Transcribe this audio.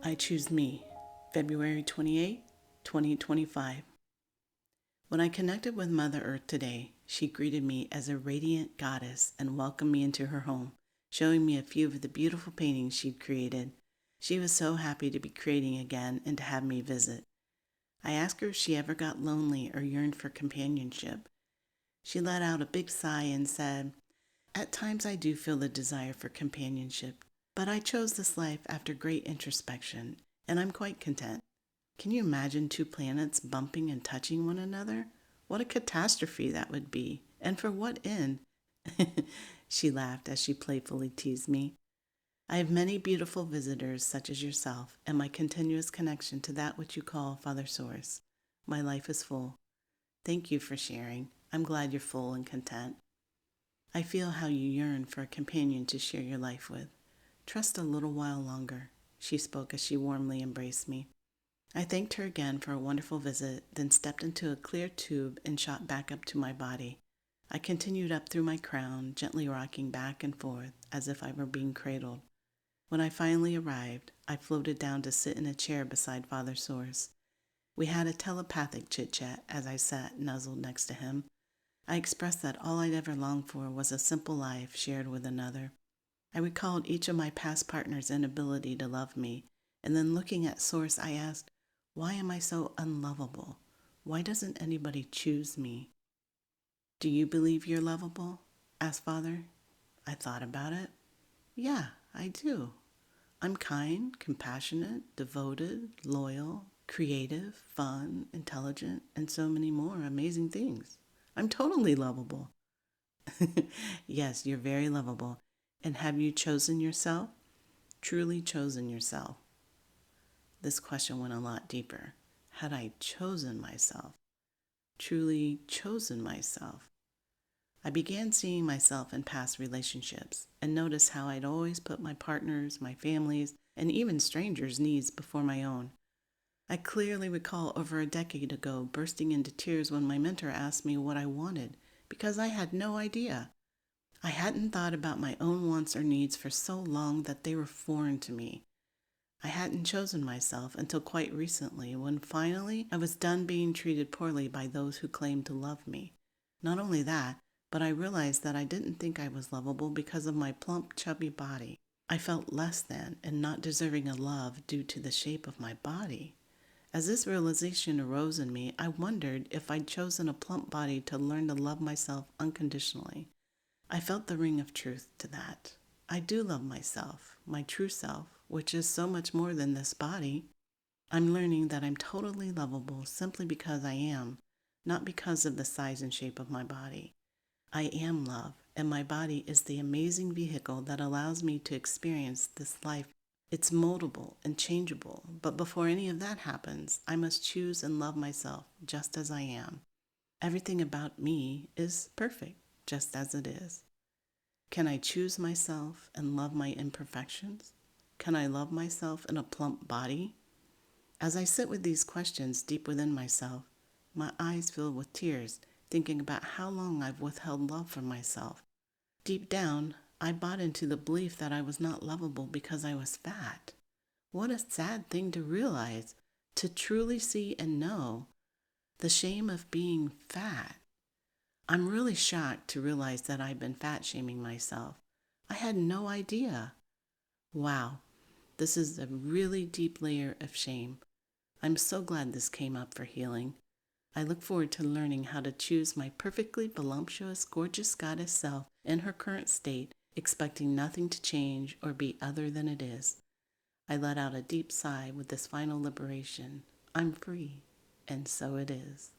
I Choose Me, February 28, 2025. When I connected with Mother Earth today, she greeted me as a radiant goddess and welcomed me into her home, showing me a few of the beautiful paintings she'd created. She was so happy to be creating again and to have me visit. I asked her if she ever got lonely or yearned for companionship. She let out a big sigh and said, "At times I do feel the desire for companionship, but I chose this life after great introspection, and I'm quite content." Can you imagine two planets bumping and touching one another? What a catastrophe that would be, and for what end? She laughed as she playfully teased me. I have many beautiful visitors such as yourself and my continuous connection to that which you call Father Source. My life is full. Thank you for sharing. I'm glad you're full and content. I feel how you yearn for a companion to share your life with. Trust a little while longer, she spoke as she warmly embraced me. I thanked her again for a wonderful visit, then stepped into a clear tube and shot back up to my body. I continued up through my crown, gently rocking back and forth as if I were being cradled. When I finally arrived, I floated down to sit in a chair beside Father Source. We had a telepathic chit-chat as I sat nuzzled next to him. I expressed that all I'd ever longed for was a simple life shared with another. I recalled each of my past partners' inability to love me, and then looking at Source, I asked, why am I so unlovable? Why doesn't anybody choose me? Do you believe you're lovable? Asked Father. I thought about it. Yeah, I do. I'm kind, compassionate, devoted, loyal, creative, fun, intelligent, and so many more amazing things. I'm totally lovable. Yes, you're very lovable. And have you chosen yourself? Truly chosen yourself? This question went a lot deeper. Had I chosen myself? Truly chosen myself? I began seeing myself in past relationships and noticed how I'd always put my partners, my families, and even strangers' needs before my own. I clearly recall over a decade ago bursting into tears when my mentor asked me what I wanted because I had no idea. I hadn't thought about my own wants or needs for so long that they were foreign to me. I hadn't chosen myself until quite recently when finally I was done being treated poorly by those who claimed to love me. Not only that, but I realized that I didn't think I was lovable because of my plump, chubby body. I felt less than and not deserving of love due to the shape of my body. As this realization arose in me, I wondered if I'd chosen a plump body to learn to love myself unconditionally. I felt the ring of truth to that. I do love myself, my true self, which is so much more than this body. I'm learning that I'm totally lovable simply because I am, not because of the size and shape of my body. I am love, and my body is the amazing vehicle that allows me to experience this life. It's moldable and changeable, but before any of that happens, I must choose and love myself just as I am. Everything about me is perfect, just as it is. Can I choose myself and love my imperfections? Can I love myself in a plump body? As I sit with these questions deep within myself, my eyes fill with tears, thinking about how long I've withheld love from myself. Deep down, I bought into the belief that I was not lovable because I was fat. What a sad thing to realize, to truly see and know the shame of being fat. I'm really shocked to realize that I've been fat shaming myself. I had no idea. Wow, this is a really deep layer of shame. I'm so glad this came up for healing. I look forward to learning how to choose my perfectly voluptuous, gorgeous goddess self in her current state, expecting nothing to change or be other than it is. I let out a deep sigh with this final liberation. I'm free, and so it is.